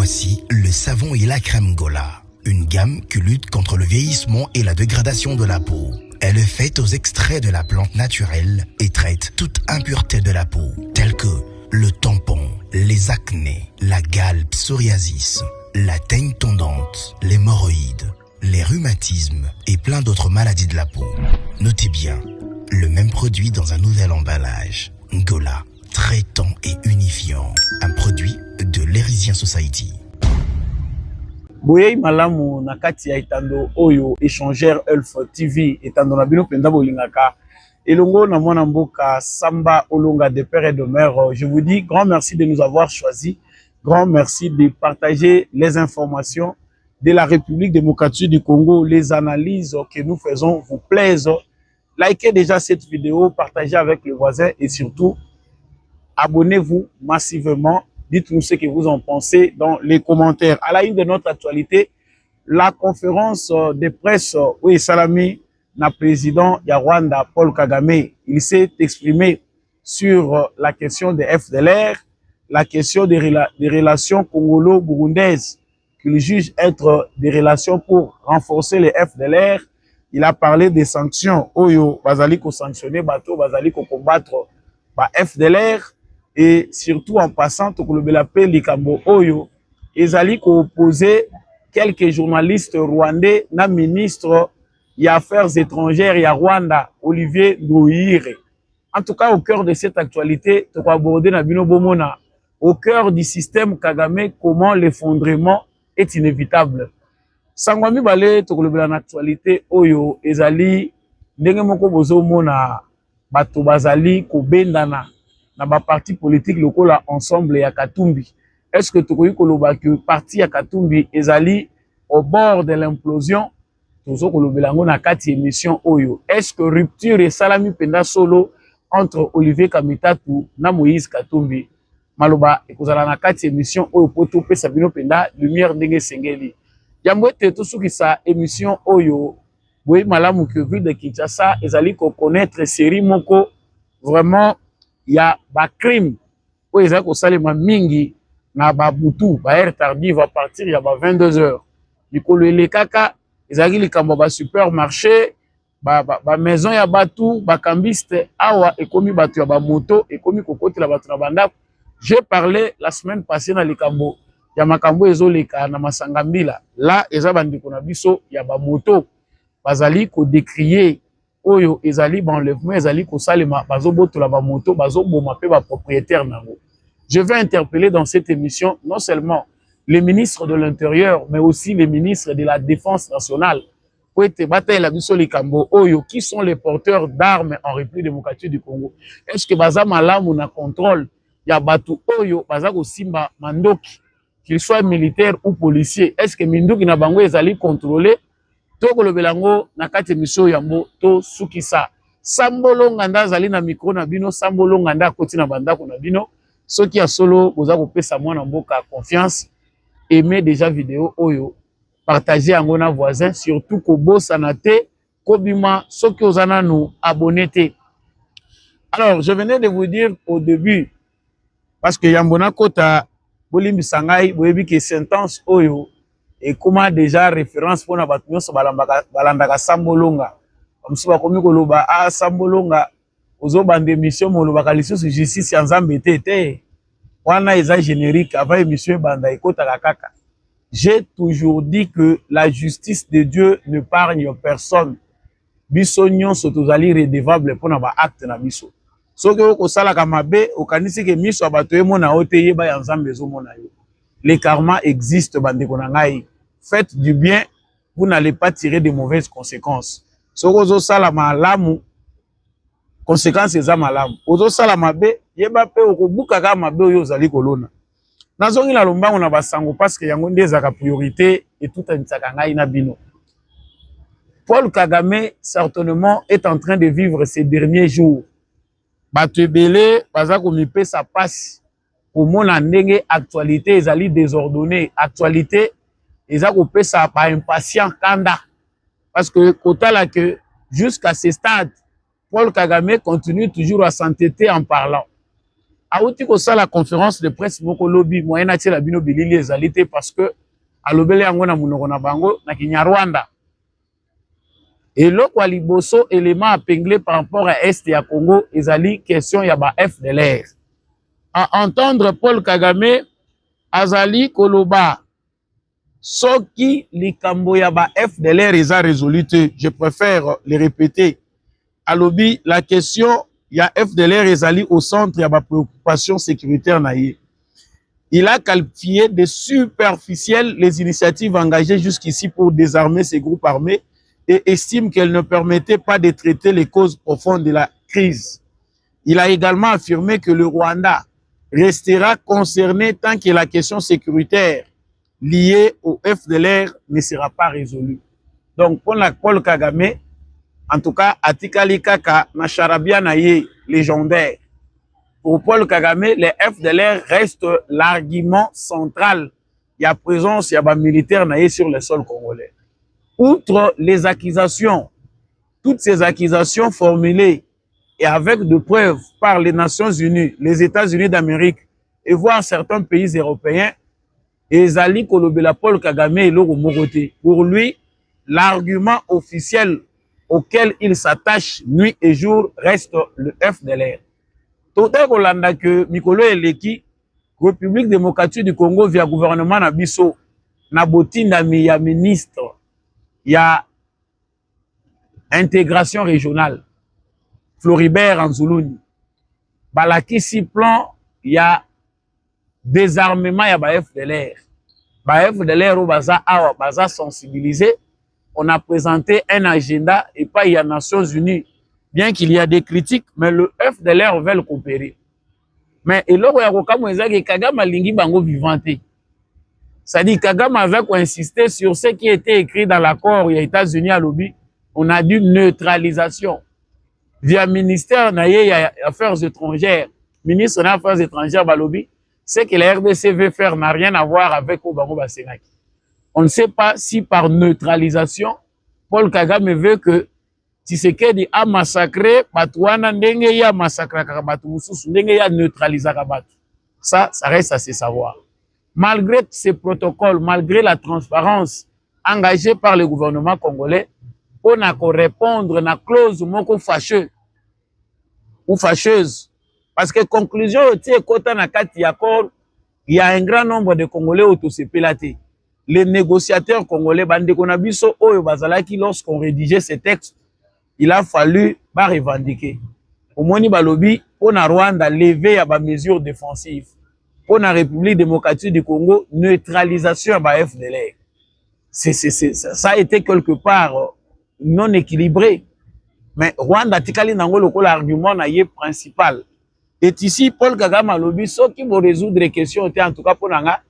Voici le savon et la crème Gola, une gamme qui lutte contre le vieillissement et la dégradation de la peau. Elle est faite aux extraits de la plante naturelle et traite toute impureté de la peau, telle que le tampon, les acnés, la gale psoriasis, la teigne tondante, l'hémorroïde, les rhumatismes et plein d'autres maladies de la peau. Notez bien, le même produit dans un nouvel emballage. Gola, traitant et unifiant. Un produit de l'Erisien Society. Boye malamu na kati ya itando oyo échangeur Elf TV etando na bino penda bolingaka elongo na mwana mboka Samba Olonga de père et de mère. Je vous dis grand merci de nous avoir choisi, grand merci de partager les informations de la République démocratique du Congo. Les analyses que nous faisons vous plaisent. Likez déjà cette vidéo, partagez avec les voisins et surtout abonnez-vous massivement. Dites-nous ce que vous en pensez dans les commentaires. À la une de notre actualité, la conférence de presse où Salami, le président de Rwanda, Paul Kagame, il s'est exprimé sur la question des FDLR, la question des relations congolo-burundaises, qu'il juge être des relations pour renforcer les FDLR. Il a parlé des sanctions. Oyo, bazali ko sanctionner bateau, bazali ko combattre ba FDLR. Et surtout en passant, Likambo Oyo, ezali ko opposer quelques journalistes rwandais na ministre des Affaires étrangères ya Rwanda, Olivier Nduhungirehe. En tout cas, au cœur de cette actualité, to aborder na bino bomona, au cœur du système Kagame, comment l'effondrement est inévitable. Sangwami bale to kolobela na actualité Oyo, ezali ndenge moko bozo mona bato bazali ko bendana na ba parti politique lokola ensemble ya Katumbi. Est-ce que tokoyi koloba que parti ya Katumbi ezali au bord de l'implosion? Tozo kolobela ngo na kati émission Oyo. Est-ce que rupture et salami penda solo entre Olivier Kamitatu na Moïse Katumbi? Maloba ekozala na kati émission Oyo poto pesa bino penda lumière ndenge sengeli. Yambo ete tosukisa émission Oyo boyi malamu que ville de Kinshasa ezali ko connaître série moko vraiment il y a ba crime où ils ont salima mingi na ba butu ba heure tardive à partir ya ba 22h likolo elekaka ezali likambo ba supermarché ba maison ya batu ba cambiste awa ekomi batu ya ba moto ekomi kokotela batu na banda. J'ai parlé la semaine passée na likambo ya makambo ezoleka na Masangambila, là eza bandiko na biso ya ba moto bazali ko décrier Oyo ezali ba enlèvement ezali ko salema bazobotola ba moto bazoboma pe ba propriétaire nango. Je vais interpeller dans cette émission non seulement les ministres de l'Intérieur mais aussi les ministres de la Défense nationale pour être bataille la biso likambo Oyo qui sont les porteurs d'armes en République démocratique du Congo. Est-ce que baza malamu na contrôle ya batu Oyo baza ko simba mandoki qu'ils soient militaires ou policiers? Est-ce que minduki na bango ezali contrôlé? Toko lobelango na kati miso yambo to sukisa. Sambolo nganda zali na micro na bino, Sambolo nganda koti na bandako na bino. Soki ya solo boza ko pesa mwana mboka confiance, aimez déjà vidéo Oyo, partagez yango na voisin, surtout ko bossa na te, kobima soki ozana nous abonner te. Alors, je venais de vous dire au début parce que yambona kota bolimbi sangai boyebi ke sentence Oyo et comment déjà référence pour na batu nyonso balandaka Sambolonga bamusu bakomi koloba Sambolonga ozobanda émission molobaka lisusu justice ya Nzambe te wana eza générique avant émission banda ekotaka kaka. J'ai toujours dit que la justice de Dieu ne pargne personne. Biso nyonso tozali redevable pour na ba acte na biso. Soki okosalaka mabe okanisi ke miso bato emona ote yeba ya Nzambe ezomona yo. Les karma existent bandeko na ngai. Faites du bien, vous n'allez pas tirer de mauvaises conséquences. Soko ozo sala malamu, conséquences eza malamu. Ozo sala mabe, yeba pe okobuka ka mabe oyo ozali kolona. Nazongi na lombango na basango parce que yango nde ezaka priorité et tout anisaka ngai na bino. Paul Kagame certainement est en train de vivre ces derniers jours. Bato ebele baza komipesa pasi. Pour mon ndenge actualité ezali désordonnée, actualité eza ko pesa pa impatient kanda parce que kotala que jusqu'à ce stade Paul Kagame continue toujours à s'entêter en parlant. auti ko la conférence de presse moko lobby moyen na la bino bilili ezalité parce que alobele yango na munoko na bango na Kinyarwanda. Et l'autre liboso élément épinglé par rapport à Est et à Congo, ezali question ya ba FDLR. À entendre Paul Kagame, azali koloba, soki likambo ya ba FDLR eza résoluté, je préfère les répéter. Alobi, la question ya FDLR ezali au centre ya ba préoccupation sécuritaire naïe. Il a qualifié de superficielles les initiatives engagées jusqu'ici pour désarmer ces groupes armés et estime qu'elles ne permettaient pas de traiter les causes profondes de la crise. Il a également affirmé que le Rwanda restera concerné tant que la question sécuritaire liée au FDLR ne sera pas résolue. Donc, pour la Paul Kagame, en tout cas, Atikali Kaka, Macharabia Naye, légendaire. Pour Paul Kagame, les FDLR restent l'argument central. Il y a présence, il y a des militaires naïe sur le sol congolais. Outre les accusations, toutes ces accusations formulées et avec de preuves par les Nations Unies, les États-Unis d'Amérique et voire certains pays européens, ezali kolobela Paul Kagame et Loro Moroté. Pour lui, l'argument officiel auquel il s'attache nuit et jour reste le FDLR. Tout est Rolanda que Mikolo Eleki, République démocratique du Congo via gouvernement Nabiso, Nabotinda ya ministre, il y a intégration régionale. Floribert Anzoulouni. Balakisi plan, il y a désarmement, il y a ba FDLR. Ba FDLR ou baza sensibilisé. On a présenté un agenda et pas il y a Nations Unies. Bien qu'il y a des critiques, mais le FDLR veut coopérer. Mais et là, Kagame Lingi Bango vivanté. C'est-à-dire Kagame avait insisté sur ce qui était écrit dans l'accord des États-Unis à lobby. On a dit neutralisation. Via ministère des Affaires étrangères, ministre des Affaires étrangères Balobi, ce que la RDC veut faire n'a rien à voir avec Obango Basenaki. On ne sait pas si par neutralisation, Paul Kagame veut que Tshisekedi a massacré Batouana, ndenge ya massacré Kakabatu Mususu, ndenge ya neutralisé Kakabatu. Ça reste à se savoir. Malgré ces protocoles, malgré la transparence engagée par le gouvernement congolais, on a qu'à répondre à la clause moko fâcheuse ou fâcheuse. Parce que conclusion, il y a un grand nombre de Congolais autosépélatés. Les négociateurs congolais, lorsqu'on rédigeait ces textes, il a fallu revendiquer. Au moins, balobi, on a Rwanda levé à mesures défensives. Pour la République démocratique du Congo, neutralisation à FDLR. Ça a été quelque part non équilibré. Mais Rwanda tikali nango loko l'argument principal. Et ici, Paul Kagame a lobby, ce qui va résoudre les questions, en tout cas pour Nanga,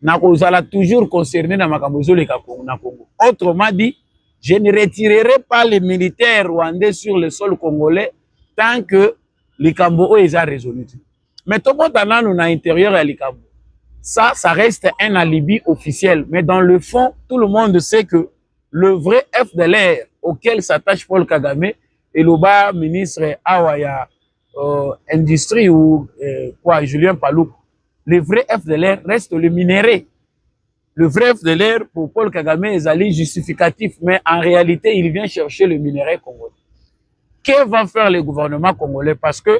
n'a toujours concerné dans Makabozo le Congo. Autrement dit, je ne retirerai pas les militaires rwandais sur le sol congolais tant que les Cambo est résolu. Mais tout le monde a l'intérieur à l'Ikabo. Ça reste un alibi officiel. Mais dans le fond, tout le monde sait que le vrai FDLR auquel s'attache Paul Kagame et le bas ministre Awaya Industrie ou Julien Palouk, le vrai FDLR reste le minerai. Le vrai FDLR pour Paul Kagame est allé justificatif, mais en réalité, il vient chercher le minerai congolais. Que va faire le gouvernement congolais? Parce que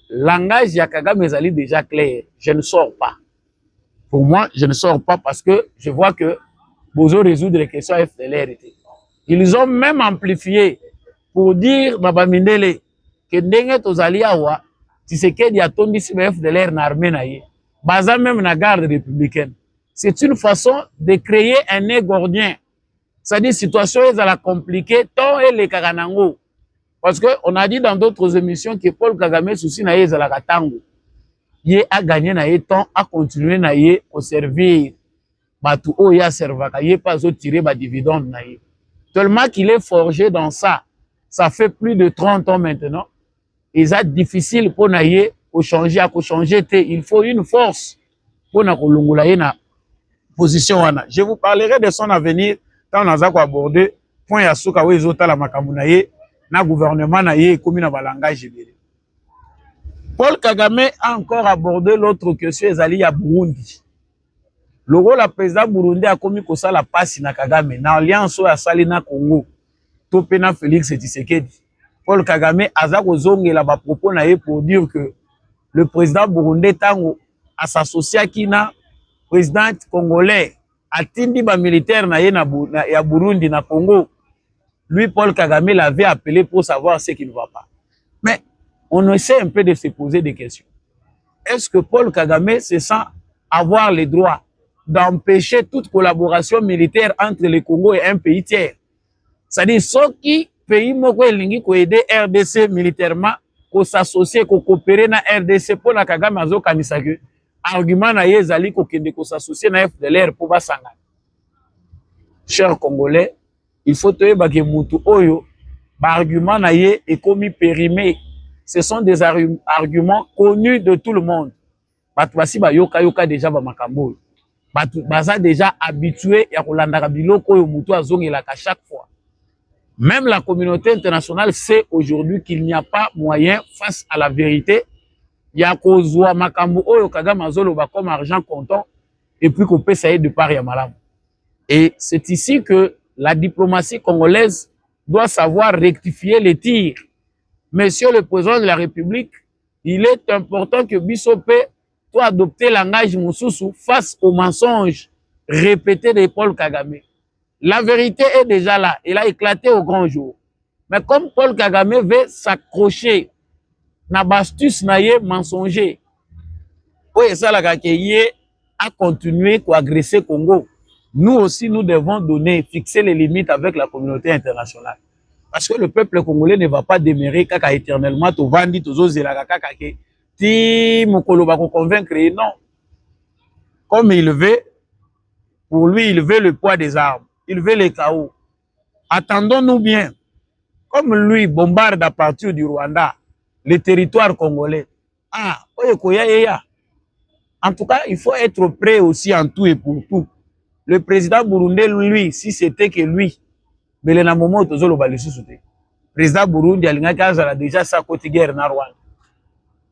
langage ya Kagame est allé déjà clair. Je ne sors pas. Pour moi, je ne sors pas parce que je vois que Bozo résoudre les questions FDLR. Ils ont même amplifié pour dire Baba Mindele que ndenge tozali awa Tshisekedi atondisi ba FDLR na armée na ye. Baza même na garde républicaine. C'est une façon de créer un nez gordien. C'est-à-dire situation est à la compliquée tant et les Kaganango. Parce que on a dit dans d'autres émissions que Paul Kagame souci na ye za la katango. Il a gagné na ye temps à continuer na ye au servir batu o ya servaka ye pas au tirer ba dividende na ye. Tellement qu'il est forgé dans ça. Ça fait plus de 30 ans maintenant. Et c'est difficile pour na ye au changer il faut une force pour na kolongola ye na position wana. Je vous parlerai de son avenir quand on a abordé point ya suka wezo tala makambu na ye na gouvernement na ye komi na balangage ebele. Paul Kagame a encore abordé l'autre question, ezali ya Burundi. Le rôle la président Burundi a commis que ça la passe na Kagame, na alliance à Salina Congo, topena Félix Tshisekedi. Paul Kagame a kozongela ba propos na ye pour dire que le président burundais tango à s'associer qui na président congolais atindi ba militaire na ye ya Burundi na Congo. Lui Paul Kagame l'avait appelé pour savoir ce qui ne va pas. Mais on essaie un peu de se poser des questions. Est-ce que Paul Kagame se sent avoir le droit d'empêcher toute collaboration militaire entre le Congo et un pays tiers? C'est-à-dire ceux qui pays moko elingi ko aider RDC militairement, ko s'associer, ko coopérer na RDC pour la Kagame azo kanisa que argument na yezali ko kende ko s'associer na FDLR pour basanga. Chers Congolais, il faut te yeba mutu oyo ba argument na ye est commis périmé. Ce sont des arguments connus de tout le monde. Batu basi ba yoka déjà ba makambo. Batu baza déjà habitué ya kolanda biloko oyo mutu azongela ka chaque fois. Même la communauté internationale sait aujourd'hui qu'il n'y a pas moyen face à la vérité. Il y a kozwa makambo oyo Kagame azoloba comme argent comptant et puis qu'on peut essayer de part ya malamu. Et c'est ici que la diplomatie congolaise doit savoir rectifier les tirs. Monsieur le président de la République, il est important que Bissopé doit adopter langage moussousou face aux mensonges répétés de Paul Kagame. La vérité est déjà là, elle a éclaté au grand jour. Mais comme Paul Kagame veut s'accrocher na bastus na ye mensonger, oui, ça la kakeye a continué à agresser Congo. Nous aussi, nous devons donner, fixer les limites avec la communauté internationale. Parce que le peuple congolais ne va pas demeurer kaka éternellement to vandi to zozela kaka ke ti mokolo ba ko convaincre, non. Comme il veut, pour lui, il veut le poids des armes, il veut le chaos. Attendons-nous bien. Comme lui bombarde à partir du Rwanda les territoires congolais. Ah, en tout cas, il faut être prêt aussi en tout et pour tout. Le président burundais, lui, si c'était que lui, mais le moment où le président Burundi a déjà sa côté guerre na Rwanda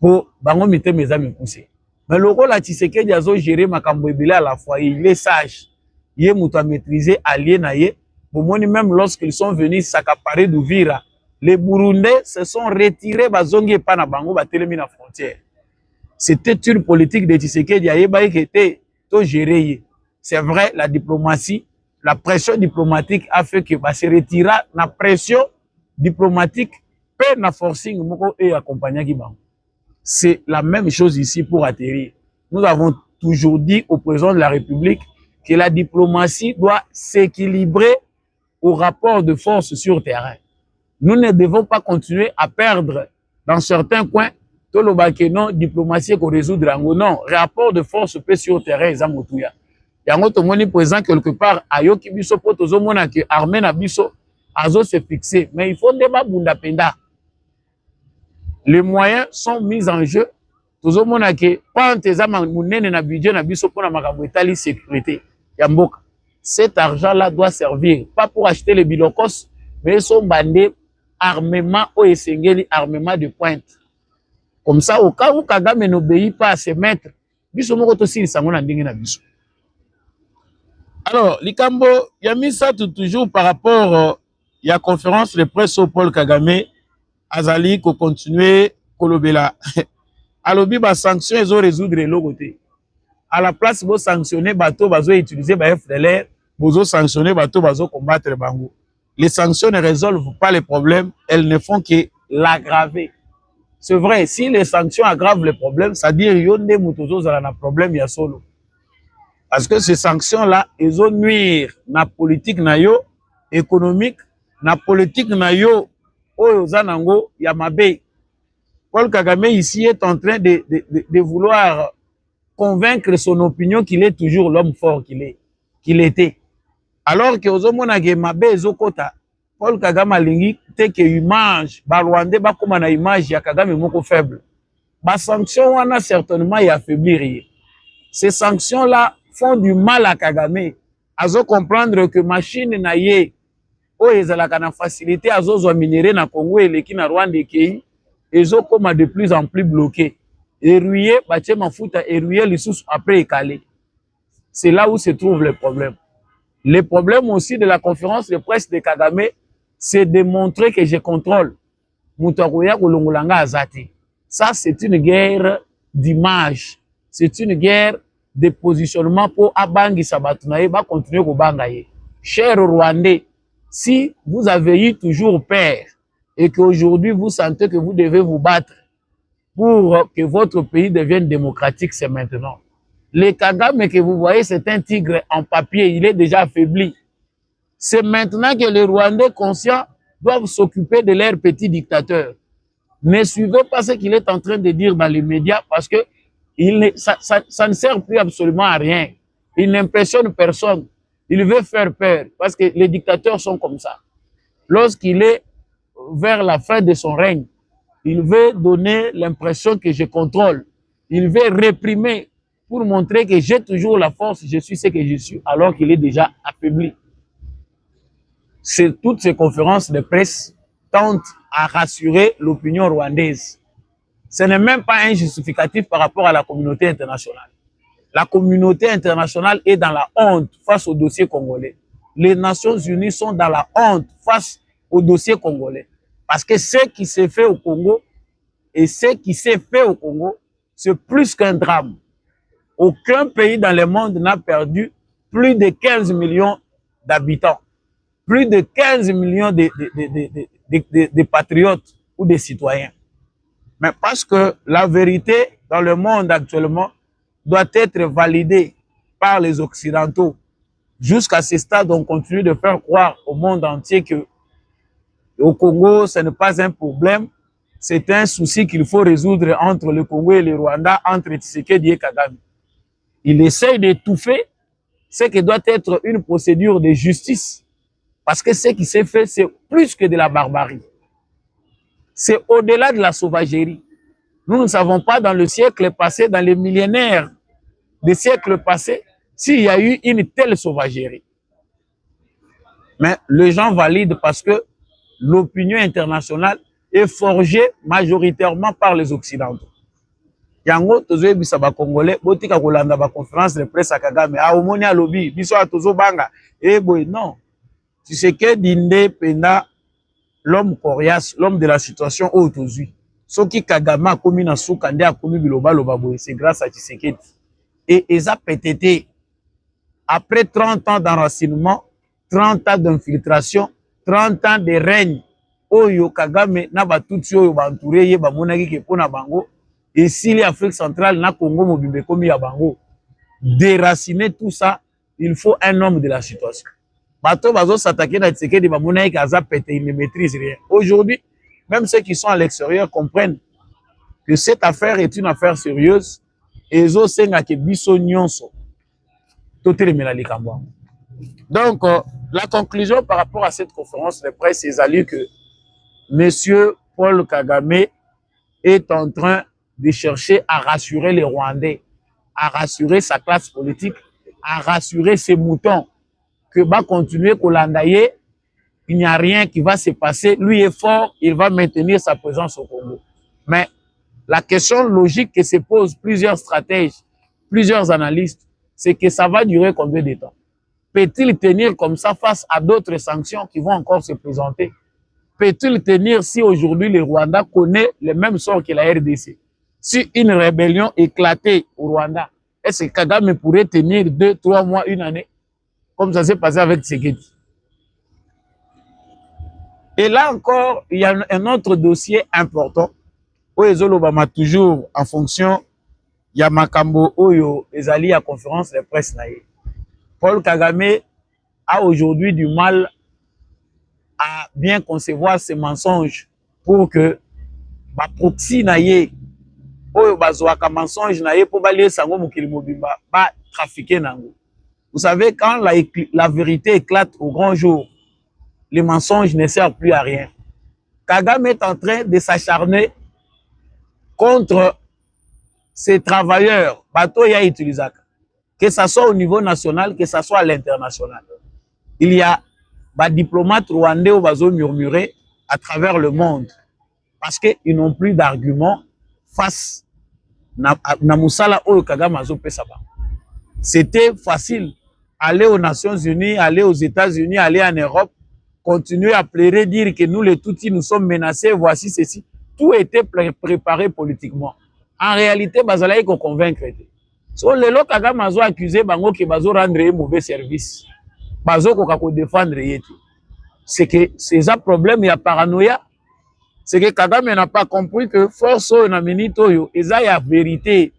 pour bango mite mes amis poussé. Mais le rôle à Tshisekedi a géré makambo ebele à la fois, il est sage, il est muta maîtrisé allié na ye. Même lorsqu'ils sont venus s'accaparer d'Ouvira, les Burundais se sont retirés bazongi pa na bango ba telemi na frontière. C'était une politique de Tshisekedi ayeba qui était to géré. C'est vrai, la diplomatie, la pression diplomatique a fait que se retira la pression diplomatique per na forcing moko et accompagner qui bango. C'est la même chose ici pour atterrir. Nous avons toujours dit au président de la République que la diplomatie doit s'équilibrer au rapport de force sur terrain. Nous ne devons pas continuer à perdre dans certains coins tout le baquet non diplomatie qu'on résoudre l'ango. Non, rapport de force peut sur terrain zamotouya. Yango to moni présent quelque part ayoki biso po tozo mona que armée na biso azo se fixer, mais il faut débat bunda penda. Les moyens sont mis en jeu. Tozo mona que quand tes ama munene na budget na biso pour na makambo etali sécurité ya mboka. Cet argent-là doit servir pas pour acheter les bilokos, mais son bandé armement ou esengeli armement de pointe. Comme ça, au cas où Kagame n'obéit pas à ses maîtres, biso moko to sili sango na ndenge na biso. Alors, Likambo, il y a mis ça toujours par rapport à la conférence de presse au Paul Kagame, Azali, qu'on continue, Kolobela. Alors, les sanctions, ils ont résoudre le côté. À la place, vous sanctionner bateau, vous utiliser ba FDLR, vous sanctionner bateau, vous combattre bango. Les sanctions ne résolvent pas les problèmes, elles ne font que l'aggraver. C'est vrai, si les sanctions aggravent les problèmes, ça dit yonde mutozo za na problème ya solo. Parce que ces sanctions-là, ils ont nuire na politique na yo économique, na politique na yo oyo zanango ya mabe. Paul Kagame ici est en train de vouloir convaincre son opinion qu'il est toujours l'homme fort qu'il était. Alors que ozomona ke mabe ezokota, Paul Kagame alingi te ke image, ba Rwandais ba koma na image ya Kagame moko faible. Ba sanction wana certainement y affaiblir. Ces sanctions-là font du mal à Kagame. Azo comprendre que machine na ye o ezalaka na facilité azo zo minéré na Congo et leki na Rwanda kei ezo koma de plus en plus bloqué. éruyer, batie mafuta, éruyer les sous après écalé. C'est là où se trouve le problème. Le problème aussi de la conférence de presse de Kagame, c'est de montrer que je contrôle. Ça, c'est une guerre d'image. C'est une guerre de positionnement pour Abangi Sabatunaye, va continuer au Bangaye. Chers Rwandais, si vous avez eu toujours peur et qu'aujourd'hui vous sentez que vous devez vous battre pour que votre pays devienne démocratique, c'est maintenant. Le Kagame que vous voyez, c'est un tigre en papier, il est déjà affaibli. C'est maintenant que les Rwandais conscients doivent s'occuper de leurs petits dictateurs. Ne suivez pas ce qu'il est en train de dire dans les médias parce que ça ne sert plus absolument à rien. Il n'impressionne personne. Il veut faire peur parce que les dictateurs sont comme ça. Lorsqu'il est vers la fin de son règne, il veut donner l'impression que je contrôle. Il veut réprimer pour montrer que j'ai toujours la force, je suis ce que je suis, alors qu'il est déjà affaibli. Toutes ces conférences de presse tentent à rassurer l'opinion rwandaise. Ce n'est même pas un justificatif par rapport à la communauté internationale. La communauté internationale est dans la honte face au dossier congolais. Les Nations Unies sont dans la honte face au dossier congolais. Parce que ce qui s'est fait au Congo et ce qui s'est fait au Congo, c'est plus qu'un drame. Aucun pays dans le monde n'a perdu plus de 15 millions d'habitants, plus de 15 millions de patriotes ou de citoyens. Mais parce que la vérité dans le monde actuellement doit être validée par les Occidentaux. Jusqu'à ce stade, on continue de faire croire au monde entier que au Congo, ce n'est pas un problème, c'est un souci qu'il faut résoudre entre le Congo et le Rwanda, entre Tshisekedi et Kagame. Il essaye d'étouffer ce qui doit être une procédure de justice. Parce que ce qui s'est fait, c'est plus que de la barbarie. C'est au-delà de la sauvagerie. Nous ne savons pas dans le siècle passé, dans les millénaires des siècles passés, s'il y a eu une telle sauvagerie. Mais les gens valident parce que l'opinion internationale est forgée majoritairement par les Occidentaux. Yango tozo bisa ba Congolais botika kolanda ba conférence de presse à Kagame a omoni a lobby biso a tozo banga boy non. Tu sais que dinde penda l'homme coriace, l'homme de la situation autozui. Soki Kagame a commis na souka nde a commis biloba loba boy, c'est grâce à Tshisekedi. Et eza PTT après 30 ans d'enracinement, 30 ans d'infiltration, 30 ans de règne oyo Kagame na ba tutsi oyo ba entouré ye ba monaki ke pona bango. Et si l'Afrique centrale n'a Congo mobile comme Yabango, déraciner tout ça, il faut un homme de la situation. Bateau bazo s'attaquer à Tshisekedi ba monaki kaza pété, il ne maîtrise rien. Aujourd'hui, même ceux qui sont à l'extérieur comprennent que cette affaire est une affaire sérieuse et zo senga ke biso nyonso totelemela likambo. Donc la conclusion par rapport à cette conférence de presse est que monsieur Paul Kagame est en train de chercher à rassurer les Rwandais, à rassurer sa classe politique, à rassurer ses moutons, que va continuer Kolandaye, il n'y a rien qui va se passer. Lui est fort, il va maintenir sa présence au Congo. Mais la question logique que se posent plusieurs stratèges, plusieurs analystes, c'est que ça va durer combien de temps? Peut-il tenir comme ça face à d'autres sanctions qui vont encore se présenter? Peut-il tenir si aujourd'hui le Rwanda connaît le même sort que la RDC? Si une rébellion éclatait au Rwanda, est-ce que Kagame pourrait tenir 2, 3 mois, une année? Comme ça s'est passé avec Tshisekedi. Et là encore, il y a un autre dossier important. Oyo Obama toujours en fonction ya makambo oyo ezali à conférence de presse naïe. Paul Kagame a aujourd'hui du mal à bien concevoir ces mensonges pour que ba proxy naïe oyo bazwaka mensonge naïe pour balier sango mokili mobimba ba trafiquer nango. Vous savez, quand la vérité éclate au grand jour, les mensonges ne servent plus à rien. Kagame est en train de s'acharner contre ces travailleurs, bateau ya utilisaka, que ce soit au niveau national, que ce soit à l'international. Il y a des diplomates rwandais qui vont murmurer à travers le monde parce qu'ils n'ont plus d'arguments face na musala oyo Kagame azopesa bango. C'était facile. Aller aux Nations Unies, aller aux États-Unis, aller en Europe, continuer à pleurer, dire que nous les Tutsis, nous sommes menacés, voici ceci. Tout était préparé politiquement. En réalité, bazalaï ko convaincre. So les lots Kagame azo accusé bango que bazo rendre un mauvais service. Bazo ko défendre yeti. C'est que c'est un problème, il y a paranoïa. C'est que Kagame n'a pas compris que force na minute oyo, eza ya vérité.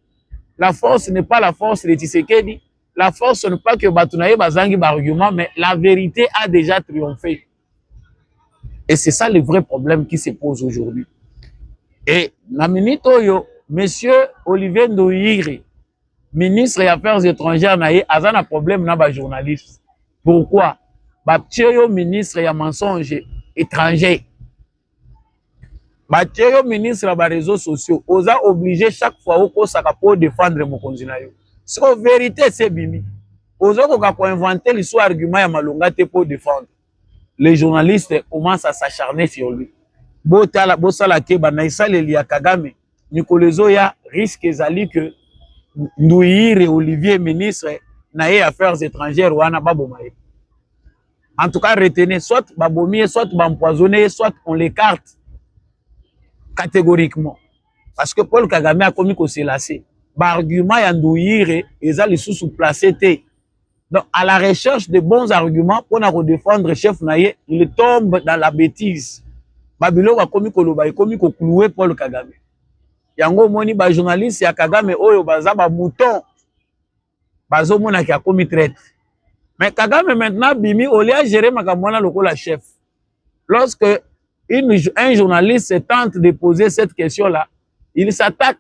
La force n'est pas la force de Tshisekedi. La force n'est pas que Batunaye bazangi argument, mais la vérité a déjà triomphé. Et c'est ça le vrai problème qui se pose aujourd'hui. Et na minute oyo, monsieur Olivier Ndoyiri, ministre des Affaires étrangères, naye azana problème na ba journaliste. Pourquoi? Batio ministre ya mensonge étranger. Batio ministre des réseaux sociaux, osa obligé chaque fois au saka pour défendre mokonzi na yo. C'est la vérité c'est bimi. Osa ko inventer l'histoire argument ya malonga te pour défendre. Les journalistes commencent à s'acharner sur lui. Botala bosala ke banaisa le lia Kagame. Nikolezo ya risque ezali que Ndouyiri Olivier ministre naye affaires étrangères wana babomaye. En tout cas retenez soit babomier, soit bampoisonner, soit on l'écarte catégoriquement. Parce que Paul Kagame a commis qu'on s'est lassé. Par argument ya Ndouyiri eza les sous-placé té. Donc à la recherche de bons arguments pour na défendre chef naye, il tombe dans la bêtise. Babilo a commis koloba, il commis ko clouer Paul Kagame. Yango moni ba journaliste ya Kagame oyo baza ba mouton. Bazo mona ki a commis traite. Mais Kagame maintenant bimi olia gérer makamona lokola chef. Lorsque un journaliste tente de poser cette question-là, il s'attaque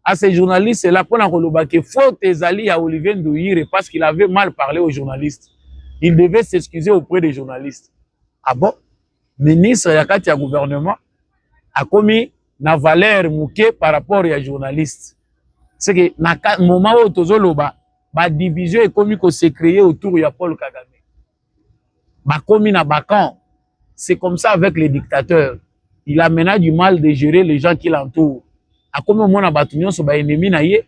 à ces journalistes-là pour na que faute ezali à Olivier Ndouyiri parce qu'il avait mal parlé aux journalistes. Il devait s'excuser auprès des journalistes. Ah bon? Ministre yakati ya gouvernement a commis na valeur mouké par rapport à journaliste. C'est que na moment où tozoloba ba division est commis qu'on s'est créé autour de Paul Kagame. Ba commis na bakan. C'est comme ça avec les dictateurs. Il a maintenant du mal de gérer les gens qui l'entourent. A comme mon abatunion sur ba ennemi na ye.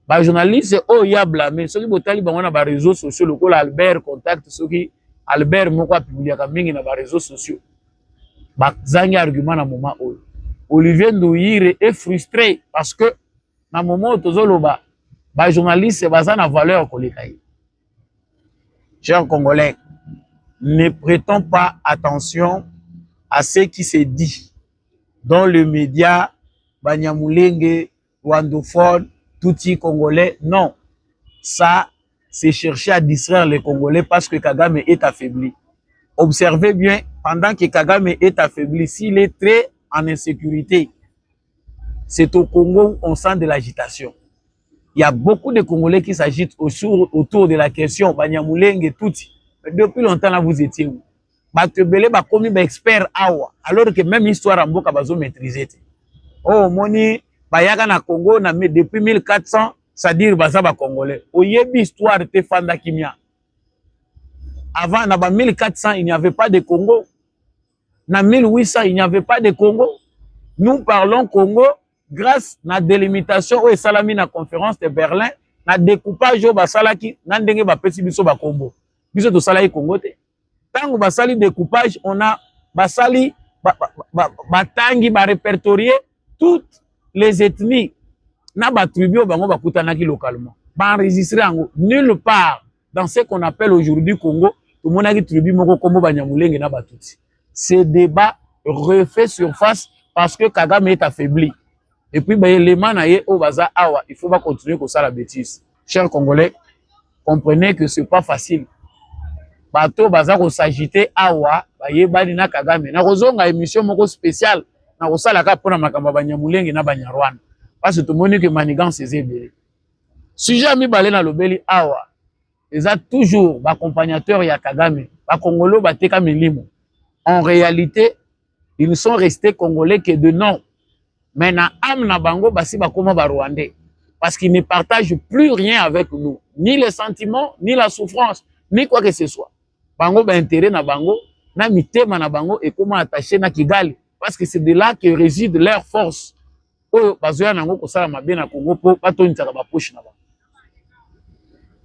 Ba journaliste oh ya blâmer. Ceux qui botali ba na ba réseaux sociaux le col Albert contact ceux qui Albert moko a publié ka mingi na ba réseaux sociaux. Ba zangi argument na moment oyo. Olivier Ndouyiri est frustré parce que na moment tozoloba ba journaliste baza na valeur kolekaye. Chers Congolais, ne prêtons pas attention à ce qui se dit dans le média Banyamulenge, Rwandophone, Tutsi Congolais. Non, ça c'est chercher à distraire les Congolais parce que Kagame est affaibli. Observez bien, pendant que Kagame est affaibli, s'il est très en insécurité, c'est au Congo on sent de l'agitation. Il y a beaucoup de Congolais qui s'agitent autour de la question Banyamulenge et Tutsi. Depuis longtemps, là, vous étiez où? Batebele ba komi ba expert awa, alors que même histoire en Mboka bazo maîtriser. Oh, moni, bayaka na Congo, na depuis 1400, c'est-à-dire baza ba Congolais. Oyebi histoire te fanda kimia. Avant, na ba 1400, il n'y avait pas de Congo. Na 1800, il n'y avait pas de Congo. Nous parlons Congo grâce à la délimitation où salami na conférence de Berlin, na découpage au basalaki, na ndenge ba pesi biso ba Congo. Biso to salai Congo te. Tango basali découpage, on a basali batangi ba répertorier toutes les ethnies. Na ba tribu bango ba kutanaki localement. Ba enregistrer ango nulle part dans ce qu'on appelle aujourd'hui Congo, tout le monde a tribu moko kombo Banyamulenge na Batutsi. Ce débat refait surface parce que Kagame est affaibli. Et puis, les manaye au baza awa, il faut pas continuer comme ça la bêtise. Chers Congolais, comprenez que c'est pas facile. Bato baza ko s'agiter awa, baye bali na Kagame. Na kozonga émission moko spéciale, na kosala ka pona makamba Banyamulenge na Banyarwanda. Parce que tout le monde que manigance c'est zébé. Sujet mi balé na lobeli awa, ils ont toujours accompagnateur ya Kagame, ba Congolo bateka milimo. En réalité, ils sont restés Congolais que de nom. Mais na âme na bango basi bakoma ba Rwandais parce qu'ils ne partagent plus rien avec nous, ni les sentiments, ni la souffrance, ni quoi que ce soit. Bango ba intérêt na bango, na mitema na bango et comment attacher na Kigali parce que c'est de là que réside leur force. oyo bazoya nango kosala mabe na Congo po batonisaka bapoche na bango.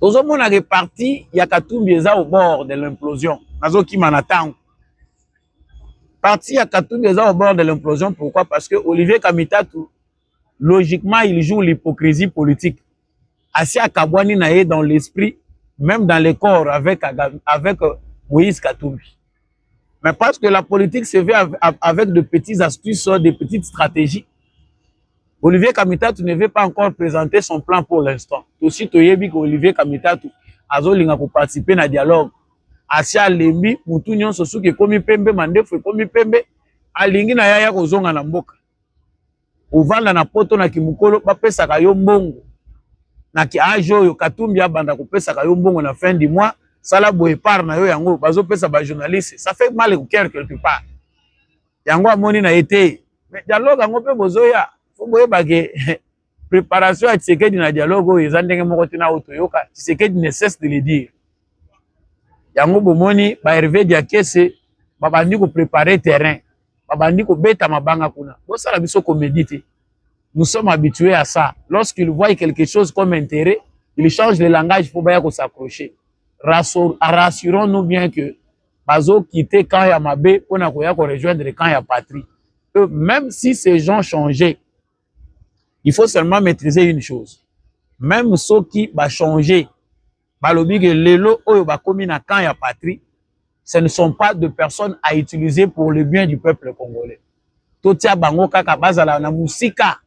Tozomona ke parti ya Katumbi eza au bord de l'implosion. Nazokima na tango. Parti ya Katumbi eza au bord de l'implosion. Pourquoi? Parce que Olivier Kamitatu, logiquement, il joue l'hypocrisie politique. Assis à Kabwani naye dans l'esprit, même dans le corps avec Moïse Katumbi. Mais parce que la politique se fait avec de petites astuces, de petites stratégies, Olivier Kamitatu ne veut pas encore présenter son plan pour l'instant. Aussi, Toyebi que Olivier Kamitatu a participer à un dialogue. Asia Lembi, Moutounion Sosuke, Komi Pembe, Mandefu, Komi Pembe, Alingi na yaya kozonga na mboka. Ovanda na poto na Kimukolo, bapesa kayo mbongo. Na ki ajo yo Katumbi abanda kopesa kayo mbongo na fin du mois, sala boye par na yo yango, bazo pesa ba journaliste. Ça fait mal au cœur quelque part. Yango amoni na été. Mais dialogue yango pe bozoya. Faut boye bagé préparation à Tshisekedi na dialogue eza ndenge moko tina otoyoka. Tshisekedi ne cesse de le dire. Yango bomoni ba Hervé Diakese babandi ko préparer terrain. Babandi ko beta mabanga kuna. Bo sala biso comédie. Nous sommes habitués à ça. Lorsqu'ils voient quelque chose comme intérêt, ils changent le langage pour bien s'accrocher. Rassurons-nous bien que bazo quitter quand il y a mabé pour na koya ko rejoindre quand il y a patrie. Même si ces gens changeaient, il faut seulement maîtriser une chose. Même ceux qui va changer, balobi que lelo oyo ba komi na quand il y a patrie, ce ne sont pas de personnes à utiliser pour le bien du peuple congolais. Totia bango kaka bazala na musika.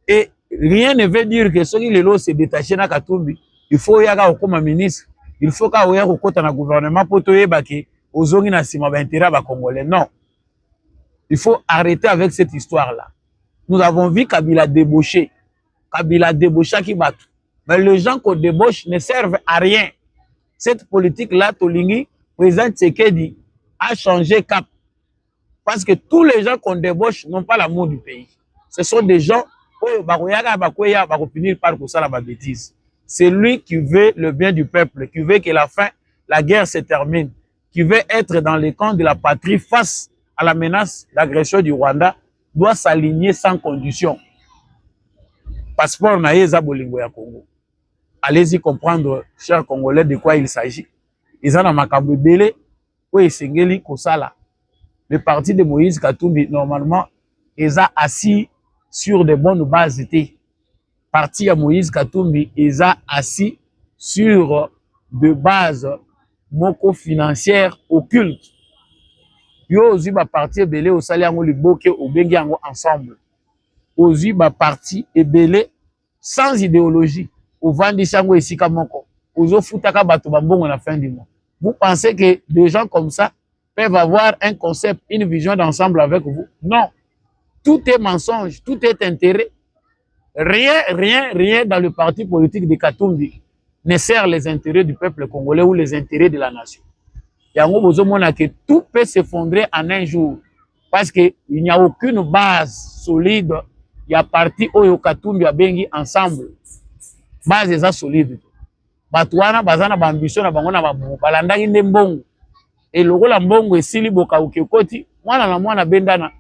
Et rien ne veut dire que ceux qui lelo se détacher na Katumbi, il faut yaka okoma ministre, il faut ka oya kokota na gouvernement pour toyeba ke ozongi na sima ba intérêt ba congolais. Non. Il faut arrêter avec cette histoire-là. Nous avons vu Kabila débaucher. Kabila débaucha qui bat. Mais les gens qu'on débauche ne servent à rien. Cette politique-là, Tolingi, président Tshisekedi, a changé cap. Parce que tous les gens qu'on débauche n'ont pas l'amour du pays. Ce sont des gens qui vont finir par la bêtise. C'est lui qui veut le bien du peuple, qui veut que la guerre se termine, qui veut être dans les camps de la patrie face à la menace d'agression du Rwanda, doit s'aligner sans condition. Passeport naïza bolingo ya Congo. Allez-y comprendre, chers Congolais, de quoi il s'agit. Ils ont un makambo belé, où ils s'engeli kosala. Le parti de Moïse Katumbi, normalement, ils ont assis sur de bonnes bases. Le parti de Moïse Katumbi, ils ont assis sur de bases moko financières occultes. Yo ozi ba parti ebele osali yango liboke obengi yango ensemble. Ozi ba parti ebele sans idéologie. Ovandisi yango esika moko. Ozo futaka bato bambongo na fin du mois. Vous pensez que des gens comme ça peuvent avoir un concept, une vision d'ensemble avec vous? Non. Tout est mensonge, tout est intérêt. Rien dans le parti politique de Katumbi ne sert les intérêts du peuple congolais ou les intérêts de la nation. Yango bozomona que tout peut s'effondrer en un jour parce que il n'y a aucune base solide. Il y a parti oyo Katumbi abengi ensemble. Base eza solide. Batwana bazana ba ambition na bango na balandaki nde mbongo. Et lokola mbongo esili boka ukekoti mwana na mwana bendana.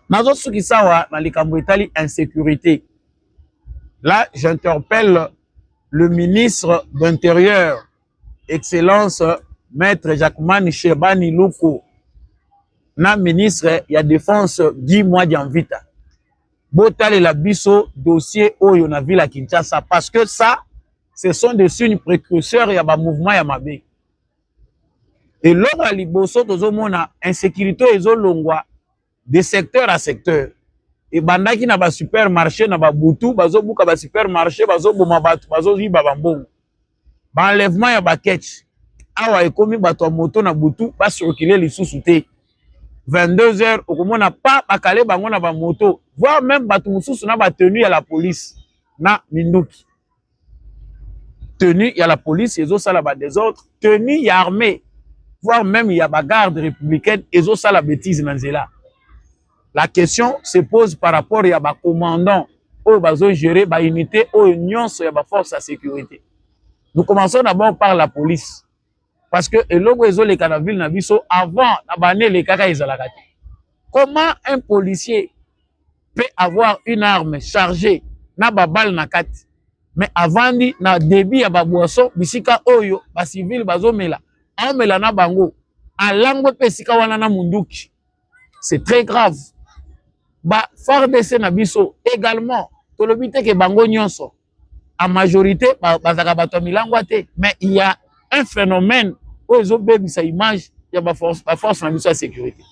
Nazo suki sawa na likambo etali insécurité. Là, j'interpelle le ministre d'Intérieur, Excellence Maître Jacquemin Chebani Luko, na ministre ya défense Guy Mwadianvita. Botale la biso dossier oyo na ville à Kinshasa parce que ça, ce sont des signes précurseurs ya ba mouvement ya mabe. Et lors à liboso tozomona insécurité ezolongwa de secteur à secteur. Et bandaki na ba supermarché na ba butu bazobuka ba supermarché bazoboma batu bazoziba bambongo. Ba enlèvement ya ba ketch. Awa ekomi bato ya moto na butu ba circuler lisusu te. 22h okomona pa bakale bango na ba moto, voire même bato mususu na ba tenue ya la police na minduki. Tenue ya la police ezo sala ba désordre, tenue ya armée, voire même ya ba garde républicaine ezo sala bêtise na nzela. La question se pose par rapport à ba commandant ou bazo gérer ba unité ou nyonso ya ba force de sécurité. Nous commençons d'abord par la police. Parce que le logo ezo le canaville na biso avant na bané les kaka ezalaka. Comment un policier peut avoir une arme chargée na babal na kati. Mais avant dit na débit ya baboisson bisika oyo ba civil bazomela amela na bango alango pesika wana na munduki. C'est très grave. Ba FARDC na biso également tolobite ke bango nyonso en majorité bazaka bato milangwa te, mais il y a un phénomène où ils ont bébi sa image, il y a la force na biso de sécurité.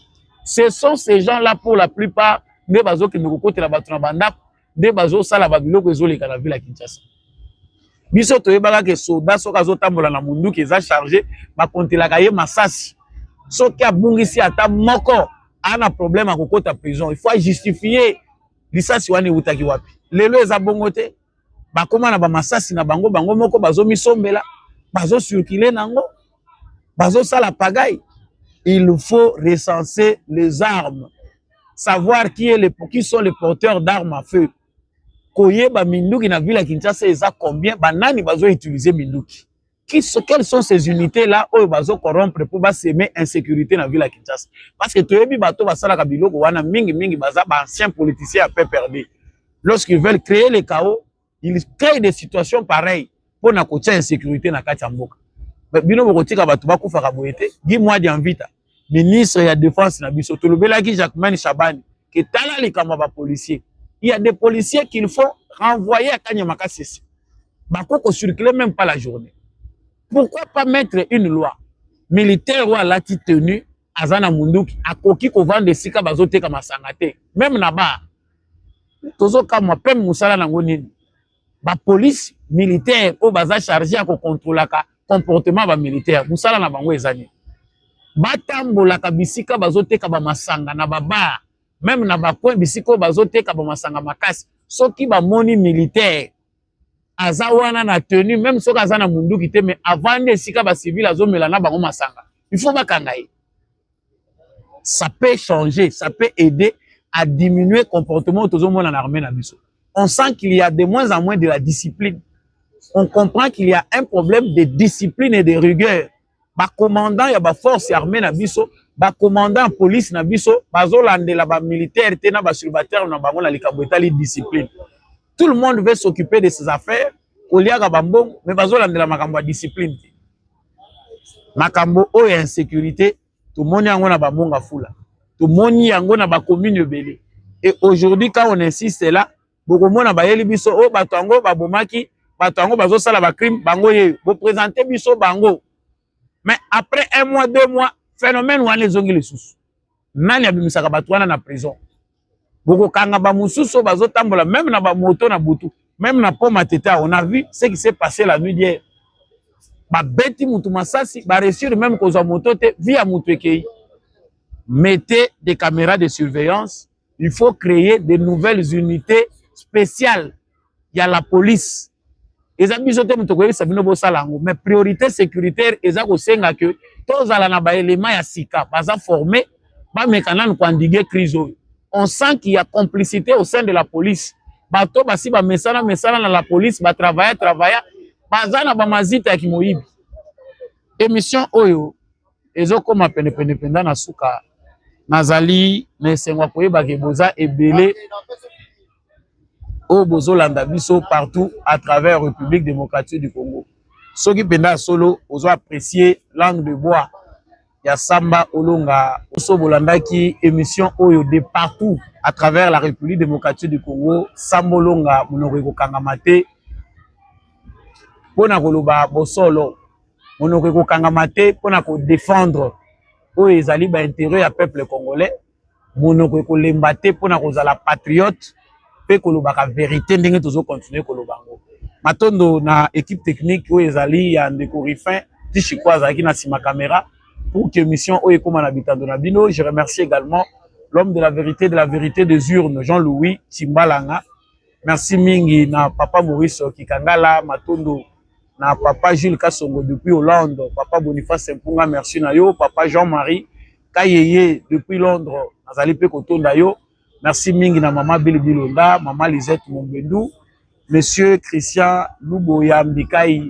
Ce sont ces gens-là pour la plupart des bazo qui nous côté la bato na banda des bazo sala babiloko ezoleka na ville ya Kinshasa. Biso toyebaka ke soda soka azotambola na mundu ki eza chargé bakontelaka ye masasi soki abungisi ata moko ana problème à kokota prison, il faut justifier lisasi wana eutaki wapi. Lelo eza bongo te bakoma na bamasasi na bango bango moko bazomisombela bazocirculer nango bazosala pagaille. Il faut recenser les armes, savoir qui sont les porteurs d'armes à feu. Koyeba minduki na ville ya Kinshasa eza combien, banani bazo utiliser minduki. Quelles sont ces unités là où bazo corrompre pour semer insécurité na ville ya Kinshasa? Parce que toyebi bato basala ka biloko wana mingi baza ba anciens politiciens à peu perdu. Lorsqu'ils veulent créer le chaos, ils créent des situations pareilles pour na kotia insécurité na kati ya mboka. Bino bokotika bato bakufa ka boyete, Guy Mwadi Anvita, ministre ya défense na biso tolobelaki Jacquemain Chabani que tala likama ba policiers. Il y a des policiers qu'il faut renvoyer à Kanyamaka Sisi. Bako circuler même pas la journée. Pourquoi pas mettre une loi militaire ou à la tenue azana munduki akoki ko vendre sika bazote kama sangate même na ba tozo kama pem musala nango nini ba police militaire o baza chargé à contrôler ka comportement ba militaire musala na bango ezani batambola ka bisika bazote ka ba masanga na baba même na ba coin bisiko bazote ka ba masanga makasi soki ba moni militaire azawana na tenue même soki azana munduki te mais avant de sika ba civil azomela na bango masanga il faut bakangaye. Ça peut changer, ça peut aider à diminuer le comportement de en armée na biso. On sent qu'il y a de moins en moins de la discipline. On comprend qu'il y a un problème de discipline et de rigueur. Ba commandant ya ba force armée na biso, ba commandant police na biso, bazolandela ba militaire te na ba subalterne na bango na likambo etali discipline. Tout le monde veut s'occuper de ses affaires, koliaka bambongo, mais bazolandela makambo ya discipline. Makambo o ya insécurité, tout le monde yango na bambonga fula. Tout le monde yango na ba commune belé. Et aujourd'hui quand on insiste là, beaucoup mona ba yeli biso o bato yango ba bomaki, bato yango bazo sala ba crime, bango ye, bo présenter biso bango. Mais après 1 mois, 2 mois, phénomène wana zongi le sous. Nani abimisaka bato wana na prison. Boko kanga ba mususu bazo tambola même na ba moto na butu, même na poma teta, on a vu ce qui s'est passé la nuit d'hier. Ba beti mutu masasi, ba réussir même kozwa moto te via mutu ekei. Mettez des caméras de surveillance, il faut créer de nouvelles unités spéciales. Il y a la police. Eza biso te mutu koyebisa bino bosala yango, mais priorité sécuritaire eza kosenga que tozala na ba éléments ya sika baza formé ba mekana ko endiguer crise. On sent qu'il y a complicité au sein de la police. Bato basi ba mesana na la police ba travailler bazana ba mazita ya kimoyibi. Émission oyo ezokoma pene penda na suka nazali nesengwa koyeba ke boza ebele o bozolanda biso partout à travers la République démocratique du Congo. Soki penda solo ozo apprécier langue de bois ya Samba Olonga oso bolandaki émission oyo de partout à travers la République démocratique du Congo. Samba Olonga monoko kangamate pona koloba bosolo monoko kangamate pona ko défendre oyo ezali ba intérêt ya peuple congolais monoko kolemba te pona kozala patriote pe koloba ka vérité ndenge tozo continuer koloba ngo matondo na équipe technique oyo ezali ya ndeko Rifin Tishiko azaki na sima caméra pour que émission oyo ekoma na bitando na bino. Je remercie également l'homme de la vérité des urnes Jean-Louis Timbalanga. Merci mingi na papa Maurice Kikangala matondo na papa Jules Kassongo depuis Hollande, papa Boniface Mpunga merci na yo, papa Jean-Marie Kayeye depuis Londres nazali pe kotonda yo. Merci mingi na maman Bilonda, maman Lisette Mombendou, monsieur Christian Luboya Mbikai,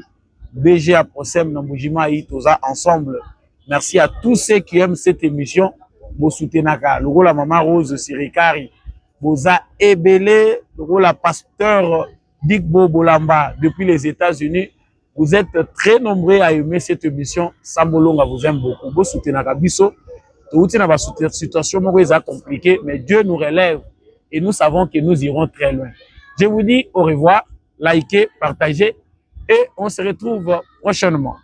BG à Prosem Nambujima Itoza ensemble. Merci à tous ceux qui aiment cette émission. Bo soutenaka, logo la maman Rose Sirikari, Boza Ebele, la pasteur Digbo Bolamba depuis les États-Unis. Vous êtes très nombreux à aimer cette émission. Sambolonga vous aime beaucoup. Vous soutenez Nakabiso. Tout est dans la situation compliquée, mais Dieu nous relève et nous savons que nous irons très loin. Je vous dis au revoir, likez, partagez et on se retrouve prochainement.